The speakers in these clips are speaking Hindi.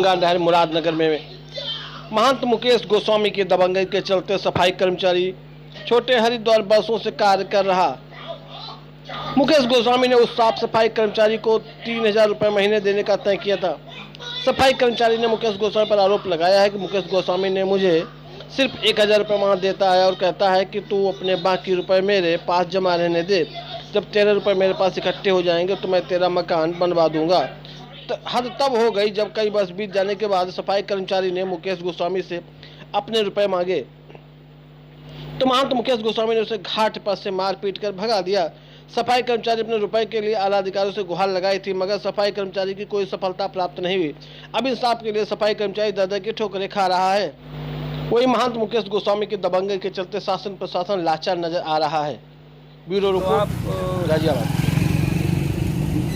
गंगा नहर मुरादनगर में महंत मुकेश गोस्वामी की दबंगई के चलते सफाई कर्मचारी छोटे हरिद्वार बसों से कार्य कर रहा। मुकेश गोस्वामी ने उस साफ सफाई कर्मचारी को 3000 रुपये महीने देने का तय किया था। सफाई कर्मचारी ने मुकेश गोस्वामी पर आरोप लगाया है कि मुकेश गोस्वामी ने मुझे सिर्फ 1000 रुपये मांग देता है और कहता है कि तू अपने बाकी रुपए मेरे पास जमा रहने दे, जब 13 रुपये मेरे पास इकट्ठे हो जाएंगे तो मैं तेरा मकान बनवा दूंगा। हद तब हो गई जब कई वर्ष बीत जाने के बाद सफाई कर्मचारी ने मुकेश गोस्वामी से अपने रुपए मांगे तो महंत मुकेश गोस्वामी ने उसे घाट पर से मार पीट कर भगा दिया। सफाई कर्मचारी अपने रुपए के लिए आला अधिकारियों से गुहार लगाई थी, मगर सफाई कर्मचारी की कोई सफलता प्राप्त नहीं हुई। अब इंसाफ के लिए सफाई कर्मचारी दर्द की ठोकरें खा रहा है। वही महंत मुकेश गोस्वामी की दबंगई के चलते शासन प्रशासन लाचार नजर आ रहा है। Bureau report Ghaziabad.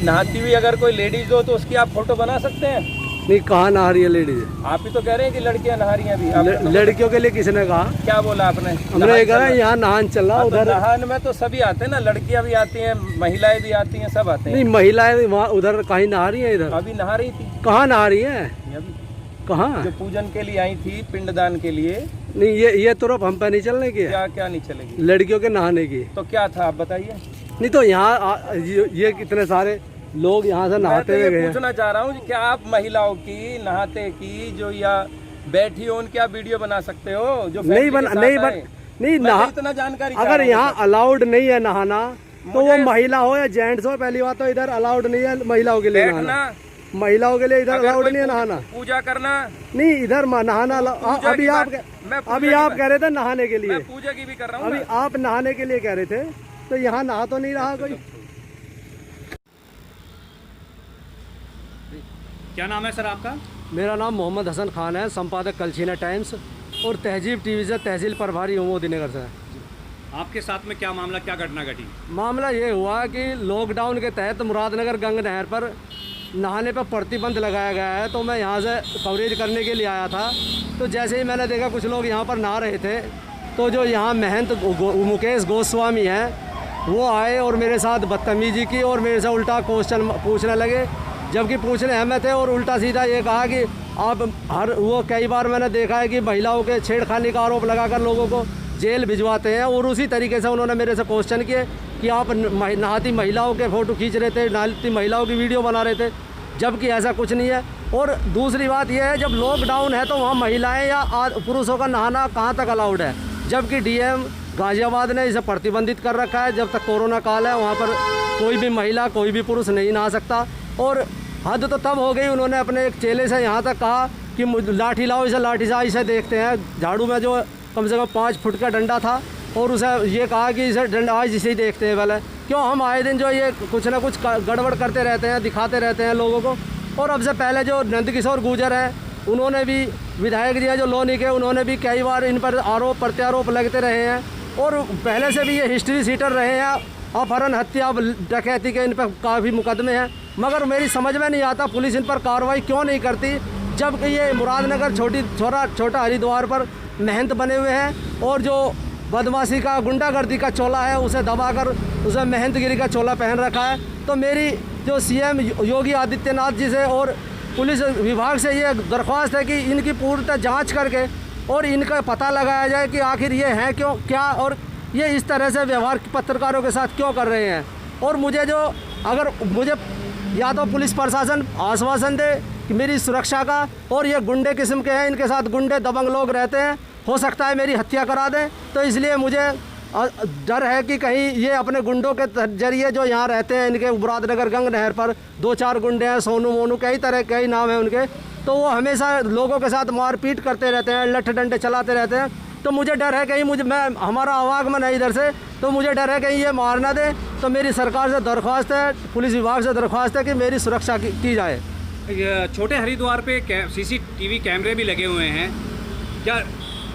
नहाती हुई अगर कोई लेडीज हो तो उसकी आप फोटो बना सकते हैं? नहीं, कहाँ नहा रही है लेडीज? आप ही तो कह रहे हैं कि लड़कियां नहा रही हैं अभी। लड़कियों के लिए किसने कहा? क्या बोला आपने? हमने कहा यहाँ नहान चल रहा। उधर नहान में तो सभी आते हैं ना, लड़कियां भी आती हैं, महिलाएं भी आती हैं, सब आते हैं। नहीं, महिलाएं वहाँ उधर कहीं नहा रही है? इधर अभी नहा रही थी। कहाँ नहा रही है? कहाँ? जो पूजन के लिए आई थी, पिंडदान के लिए। नहीं, ये तुरंत हम पे नहीं चलने की। क्या नहीं चलेगी? लड़कियों के नहाने की। तो क्या था आप बताइए। नहीं तो यहाँ ये कितने सारे लोग यहाँ से नहाते हुए गए। पूछना चाह रहा हूँ, क्या आप महिलाओं की नहाते की जो या बैठी हो उनकी आप वीडियो बना सकते हो? जो नहीं इतना जानकारी अगर यहाँ अलाउड नहीं है नहाना तो वो महिला हो या जेंट्स हो, पहली बात तो इधर अलाउड नहीं है महिलाओं के लिए नहाना। महिलाओं के लिए इधर अलाउड नहीं है नहाना। पूजा करना नहीं, इधर नहाना अभी आप कह रहे थे नहाने के लिए। पूजा की भी कर रहा हूँ। अभी आप नहाने के लिए कह रहे थे, तो यहाँ नहा तो नहीं रहा कोई। क्या नाम है सर आपका? मेरा नाम मोहम्मद हसन खान है, संपादक कलछीना टाइम्स और तहजीब टीवी से तहसील प्रभारी हूँ मोदीनगर से। आपके साथ में क्या मामला, क्या घटना घटी? मामला ये हुआ कि लॉकडाउन के तहत मुरादनगर गंगा नहर पर नहाने पर प्रतिबंध लगाया गया है, तो मैं यहाँ से कवरेज करने के लिए आया था। तो जैसे ही मैंने देखा कुछ लोग यहाँ पर नहा रहे थे, तो जो यहाँ महंत मुकेश गोस्वामी हैं वो आए और मेरे साथ बदतमीजी की और मेरे से उल्टा क्वेश्चन पूछने लगे, जबकि पूछने हमें थे। और उल्टा सीधा ये कहा कि आप वो कई बार मैंने देखा है कि महिलाओं के छेड़खानी का आरोप लगाकर लोगों को जेल भिजवाते हैं, और उसी तरीके से उन्होंने मेरे से क्वेश्चन किए कि आप नहाती महिलाओं के फ़ोटो खींच रहे थे, नहाती महिलाओं की वीडियो बना रहे थे, जबकि ऐसा कुछ नहीं है। और दूसरी बात यह है, जब लॉकडाउन है तो वहाँ महिलाएं या पुरुषों का नहाना कहाँ तक अलाउड है, जबकि डीएम गाजियाबाद ने इसे प्रतिबंधित कर रखा है। जब तक कोरोना काल है वहाँ पर कोई भी महिला कोई भी पुरुष नहीं नहा सकता। और हद तो तब हो गई, उन्होंने अपने एक चेले से यहाँ तक कहा कि लाठी लाओ, इसे लाठी से इसे देखते हैं। झाड़ू में जो कम से कम 5 फुट का डंडा था, और उसे ये कहा कि इसे डंडा आज इसे ही देखते हैं पहले। क्यों हम आए दिन जो ये कुछ ना कुछ गड़बड़ करते रहते हैं, दिखाते रहते हैं लोगों को। और अब से पहले जो नंदकिशोर गुर्जर हैं, उन्होंने भी विधायक जी हैं जो लोनी के, उन्होंने भी कई बार इन पर आरोप प्रत्यारोप लगते रहे हैं, और पहले से भी ये हिस्ट्री सीटर रहे हैं। अपहरण, हत्या, डकैती के इन पर काफ़ी मुकदमे हैं, मगर मेरी समझ में नहीं आता पुलिस इन पर कार्रवाई क्यों नहीं करती, जबकि ये मुरादनगर छोटा हरिद्वार पर महंत बने हुए हैं, और जो बदमाशी का गुंडागर्दी का चोला है उसे दबाकर उसे महंतगिरी का चोला पहन रखा है। तो मेरी जो सीएम योगी आदित्यनाथ जी से और पुलिस विभाग से ये दरख्वास्त है कि इनकी पूर्णतः जांच करके और इनका पता लगाया जाए कि आखिर ये हैं क्यों, क्या, और ये इस तरह से व्यवहार पत्रकारों के साथ क्यों कर रहे हैं। और मुझे या तो पुलिस प्रशासन आश्वासन दे कि मेरी सुरक्षा का, और ये गुंडे किस्म के हैं, इनके साथ गुंडे दबंग लोग रहते हैं, हो सकता है मेरी हत्या करा दें। तो इसलिए मुझे डर है कि कहीं ये अपने गुंडों के जरिए जो यहाँ रहते हैं, इनके मुरादनगर गंगा नहर पर 2-4 गुंडे हैं, सोनू मोनू कई नाम हैं उनके, तो वो हमेशा लोगों के साथ मारपीट करते रहते हैं, लठ डंडे चलाते रहते हैं। तो मुझे डर है कहीं हमारा आवागमन है इधर से, तो मुझे डर है कहीं ये मार ना दे। तो मेरी सरकार से दरख्वास्त है, पुलिस विभाग से दरख्वास्त है कि मेरी सुरक्षा की जाए। छोटे हरिद्वार पे सीसीटीवी कैमरे भी लगे हुए हैं, क्या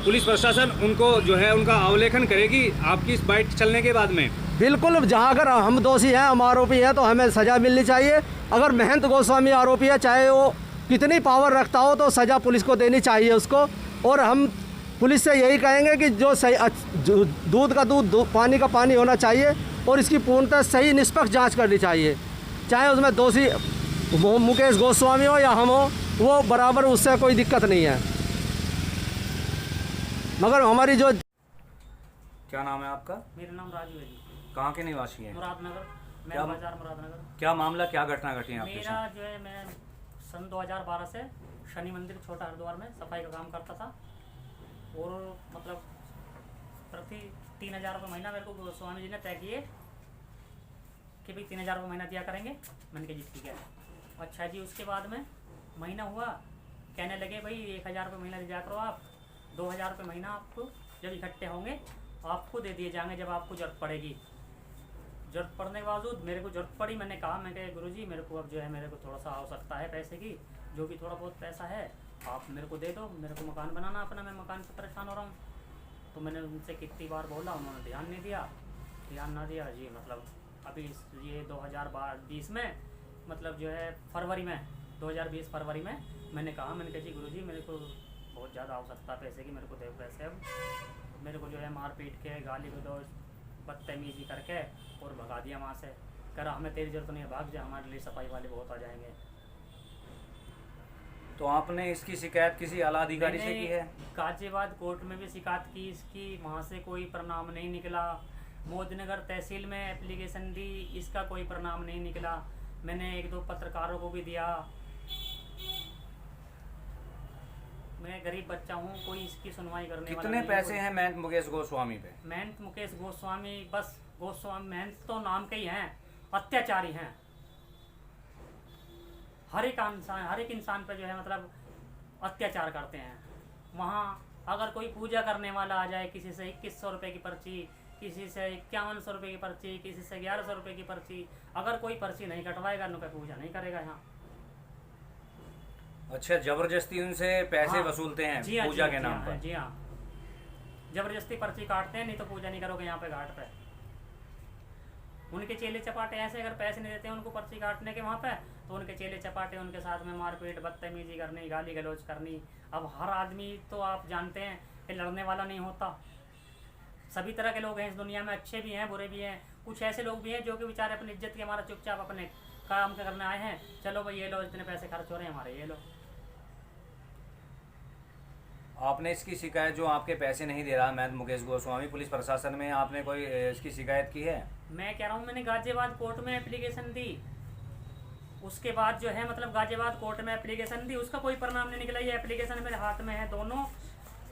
पुलिस प्रशासन उनको जो है उनका अवलोकन करेगी आपकी इस बाइट चलने के बाद में? बिल्कुल, जहाँ अगर हम दोषी हैं, हम आरोपी हैं, तो हमें सज़ा मिलनी चाहिए। अगर महंत गोस्वामी आरोपी है, चाहे वो कितनी पावर रखता हो, तो सज़ा पुलिस को देनी चाहिए उसको। और हम पुलिस से यही कहेंगे कि जो दूध का दूध, पानी का पानी होना चाहिए, और इसकी पूर्णतः सही निष्पक्ष जांच करनी चाहिए, चाहे उसमें दोषी मुकेश गोस्वामी हो या हम हो। वो बराबर, उससे कोई दिक्कत नहीं है। मगर हमारी जो क्या नाम है आपका? मेरा नाम राजू है जी। कहाँ के निवासी हैं? मुरादनगर, क्या- मैं बाजार मुरादनगर। क्या मामला, क्या घटना घटी है आपके मेरा साथ? जो है, मैं सन 2012 से शनि मंदिर छोटा हरिद्वार में सफाई का काम करता था और मतलब प्रति 3000 रुपये महीना मेरे को स्वामी जी ने तय किए कि भाई 3000 रुपये महीना दिया करेंगे। मैंने कहा जी ठीक है। अच्छा जी, उसके बाद में महीना हुआ, कहने लगे भाई 1000 रुपये महीना दिया करो आप, 2000 रुपये महीना आपको जब इकट्ठे होंगे आपको दे दिए जाएंगे जब आपको ज़रूरत पड़ेगी। ज़रूरत पड़ने के बावजूद मेरे को ज़रूरत पड़ी, मैंने कहा, मैं कहा गुरुजी मेरे को अब जो है मेरे को थोड़ा सा आवश्यकता है पैसे की, जो भी थोड़ा बहुत पैसा है आप मेरे को दे दो, मेरे को मकान बनाना अपना, मैं मकान पर परेशान हो रहा हूँ। तो मैंने उनसे कितनी बार बोला, उन्होंने ध्यान नहीं दिया। ध्यान ना दिया जी, मतलब अभी ये 2020 में मतलब जो है फरवरी में 2020 फरवरी में मैंने कहा जी गुरुजी मेरे को बहुत ज़्यादा आवश्यकता पैसे की, मेरे को दे पैसे। अब मेरे को जो है मार पीट के गाली गलौज बदतमीजी करके और भगा दिया वहाँ से। कह रहा हमें तेरी जरूरत नहीं है, भाग जा, हमारे लिए सफाई वाले बहुत आ जाएंगे। तो आपने इसकी शिकायत किसी आला अधिकारी से की है? गाजियाबाद कोर्ट में भी शिकायत की इसकी, वहाँ से कोई परिणाम नहीं निकला। मोदीनगर तहसील में एप्लीकेशन दी, इसका कोई परिणाम नहीं निकला। मैंने 1-2 पत्रकारों को भी दिया। मैं गरीब बच्चा हूँ, कोई इसकी सुनवाई करने वाला कितने नहीं। पैसे हैं महंत मुकेश गोस्वामी पे? महंत मुकेश गोस्वामी, बस गोस्वामी महंत तो नाम के ही हैं, अत्याचारी हैं। हर एक इंसान पे जो है मतलब अत्याचार करते हैं। वहाँ अगर कोई पूजा करने वाला आ जाए, किसी से 2100 रुपये की पर्ची, किसी से 5100 रुपये की पर्ची, किसी से 1100 रुपये की पर्ची, अगर कोई पर्ची नहीं कटवाएगा उनका पूजा नहीं करेगा यहाँ। अच्छा, जबरदस्ती उनसे पैसे हाँ, वसूलते हैं जी हाँ, पूजा जी के हाँ, नाम पर? जी हाँ, जबरदस्ती पर्ची काटते हैं, नहीं तो पूजा नहीं करोगे यहाँ पे घाट पे। उनके चेले चपाटे ऐसे, अगर पैसे नहीं देते हैं उनको पर्ची काटने के वहाँ पे, तो उनके चेले चपाटे उनके साथ में मारपीट, बदतमीजी करनी, गाली गलौज करनी। अब हर आदमी तो आप जानते हैं कि लड़ने वाला नहीं होता। सभी तरह के लोग हैं इस दुनिया में, अच्छे भी हैं बुरे भी हैं। कुछ ऐसे लोग भी हैं जो कि बेचारे अपनी इज्जत के हमारा चुपचाप अपने काम करने आए हैं, चलो भाई ये लो, इतने पैसे खर्च हो रहे हैं हमारे, ये लो। आपने इसकी शिकायत, जो आपके पैसे नहीं दे रहा महंत मुकेश गोस्वामी, पुलिस प्रशासन में आपने कोई इसकी शिकायत की है? मैं कह रहा हूँ, मैंने गाजियाबाद कोर्ट में एप्लीकेशन दी, उसके बाद जो है मतलब गाजियाबाद कोर्ट में एप्लीकेशन दी, उसका कोई परिणाम नहीं निकला। ये एप्लीकेशन मेरे हाथ में है दोनों,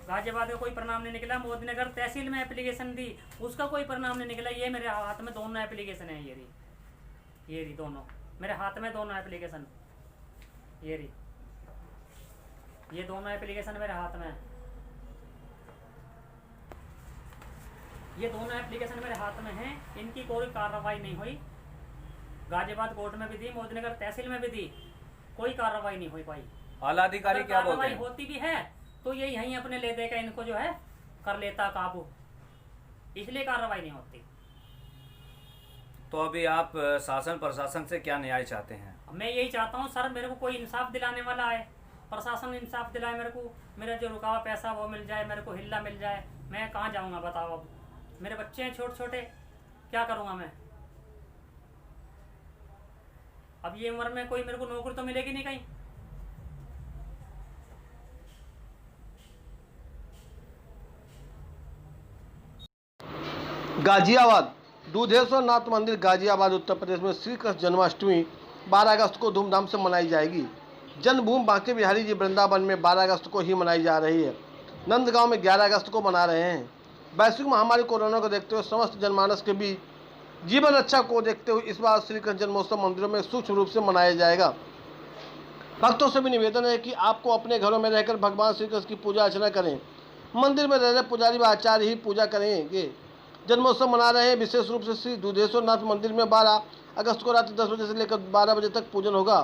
गाजियाबाद का कोई परिणाम नहीं निकला। मोदीनगर तहसील में एप्लीकेशन दी, उसका कोई परिणाम नहीं निकला। ये मेरे हाथ में दोनों एप्लीकेशन है, ये रही दोनों मेरे हाथ में, दोनों एप्लीकेशन ये रही, ये दोनों एप्लीकेशन मेरे हाथ में है। ये दोनों एप्लीकेशन मेरे हाथ में हैं, इनकी कोई कार्रवाई नहीं हुई। गाजियाबाद कोर्ट में भी दी, मोदीनगर तहसील में भी दी, कोई कार्रवाई नहीं हुई पाई। आला अधिकारी क्या बोलते हैं? होती भी है तो ये यहीं अपने ले देकर इनको जो है कर लेता काबू, इसलिए कार्रवाई नहीं होती। तो अभी आप शासन प्रशासन से क्या न्याय चाहते हैं? मैं यही चाहता हूँ सर, मेरे को कोई इंसाफ दिलाने वाला आए, प्रशासन इंसाफ दिलाए मेरे को, मेरा जो रुका हुआ पैसा वो मिल जाए, मेरे को हिल्ला मिल जाए। मैं कहाँ जाऊँगा बताओ? अब मेरे बच्चे हैं छोटे छोटे, क्या करूँगा मैं? अब ये उम्र में कोई मेरे को नौकरी तो मिलेगी नहीं कहीं। गाजियाबाद दूधेश्वर नाथ मंदिर गाजियाबाद उत्तर प्रदेश में श्री कृष्ण जन्माष्टमी 12 अगस्त को धूमधाम से मनाई जाएगी। जन्मभूमि बांके बिहारी जी वृंदावन में 12 अगस्त को ही मनाई जा रही है। नंदगांव में 11 अगस्त को मना रहे हैं। वैश्विक महामारी कोरोना को देखते हुए समस्त जनमानस के बीच जीवन रक्षा को देखते हुए इस बार श्री कृष्ण जन्मोत्सव मंदिरों में सूक्ष्म रूप से मनाया जाएगा। भक्तों से भी निवेदन है कि आपको अपने घरों में रहकर भगवान श्री कृष्ण की पूजा अर्चना करें। मंदिर में रह रहे पुजारी व आचार्य ही पूजा करेंगे। जन्मोत्सव मना रहे हैं। विशेष रूप से श्री दूधेश्वर नाथ मंदिर में 12 अगस्त को रात्रि 10 बजे से लेकर 12 बजे तक पूजन होगा।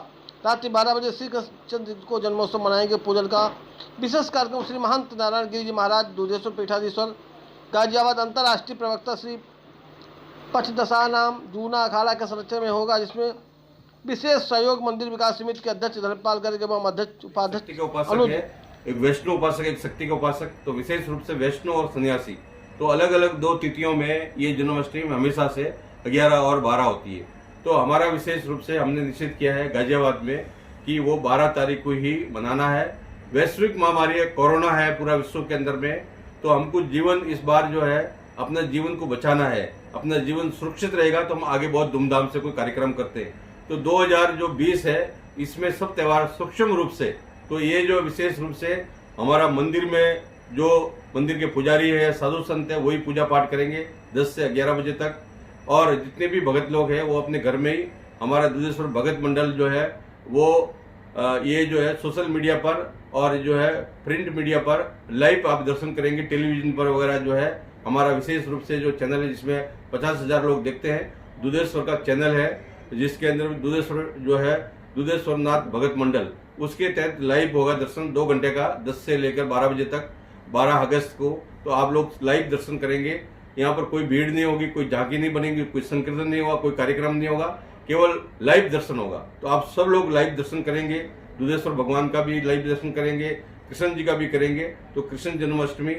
रात्रि 12 बजे श्री कृष्ण को जन्मोत्सव मनाएंगे। पूजन का विशेष कार्यक्रम श्री महंत नारायण गिरी जी महाराज दूधेश्वर पीठाधीश्वर गाजियाबाद अंतर्राष्ट्रीय प्रवक्ता श्री पचदशा नाम जूना अखाड़ा के संरक्षण में होगा, जिसमें विशेष सहयोग मंदिर विकास समिति के अध्यक्ष धर्मपाल गर्ग एवं अध्यक्ष उपाध्यक्ष अनुज, एक वैष्णव उपासक, एक शक्ति का उपासक। तो विशेष रूप से वैष्णव और सन्यासी, तो अलग अलग 2 तिथियों में ये जन्माष्टमी हमेशा से 11 और 12 होती है। तो हमारा विशेष रूप से हमने निश्चित किया है गाजियाबाद में कि वो 12 तारीख को ही मनाना है। वैश्विक महामारी है, कोरोना है पूरा विश्व के अंदर में, तो हमको जीवन इस बार जो है अपना जीवन को बचाना है। अपना जीवन सुरक्षित रहेगा तो हम आगे बहुत धूमधाम से कोई कार्यक्रम करते हैं। तो 2020 है, इसमें सब त्यौहार सूक्ष्म रूप से, तो ये जो विशेष रूप से हमारा मंदिर में जो मंदिर के पुजारी है, साधु संत है, वही पूजा पाठ करेंगे 10 से 11 बजे तक। और जितने भी भगत लोग हैं वो अपने घर में ही, हमारा दुधेश्वर भगत मंडल जो है वो ये जो है सोशल मीडिया पर और जो है प्रिंट मीडिया पर लाइव आप दर्शन करेंगे। टेलीविजन पर वगैरह जो है हमारा विशेष रूप से जो चैनल है जिसमें 50,000 लोग देखते हैं, दुधेश्वर का चैनल है, जिसके अंदर दुधेश्वर जो है दुधेश्वरनाथ भगत मंडल, उसके तहत लाइव होगा दर्शन 2 घंटे का, 10 से लेकर 12 बजे तक, 12 अगस्त को। तो आप लोग लाइव दर्शन करेंगे। यहाँ पर कोई भीड़ नहीं होगी, कोई झांकी नहीं बनेगी, कोई संकीर्तन नहीं होगा, कोई कार्यक्रम नहीं होगा, केवल लाइव दर्शन होगा। तो आप सब लोग लाइव दर्शन करेंगे, दुधेश्वर भगवान का भी लाइव दर्शन करेंगे, कृष्ण जी का भी करेंगे। तो कृष्ण जन्माष्टमी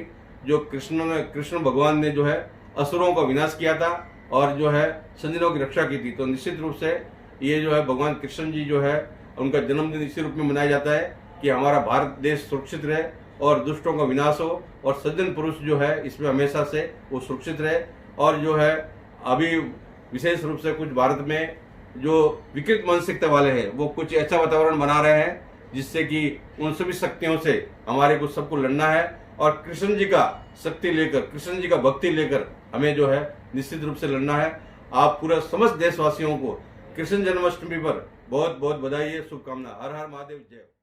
जो कृष्ण भगवान ने जो है असुरों का विनाश किया था और जो है संजनों की रक्षा की थी, तो निश्चित रूप से ये जो है भगवान कृष्ण जी जो है उनका जन्मदिन इसी रूप में मनाया जाता है कि हमारा भारत देश सुरक्षित रहे और दुष्टों का विनाश हो और सज्जन पुरुष जो है इसमें हमेशा से वो सुरक्षित रहे। और जो है अभी विशेष रूप से कुछ भारत में जो विकृत मानसिकता वाले हैं वो कुछ ऐसा वातावरण बना रहे हैं जिससे कि उन सभी शक्तियों से हमारे को सबको लड़ना है और कृष्ण जी का शक्ति लेकर, कृष्ण जी का भक्ति लेकर हमें जो है निश्चित रूप से लड़ना है। आप पूरा समस्त देशवासियों को कृष्ण जन्माष्टमी पर बहुत बहुत बधाई है, शुभकामना। हर हर महादेव, जय।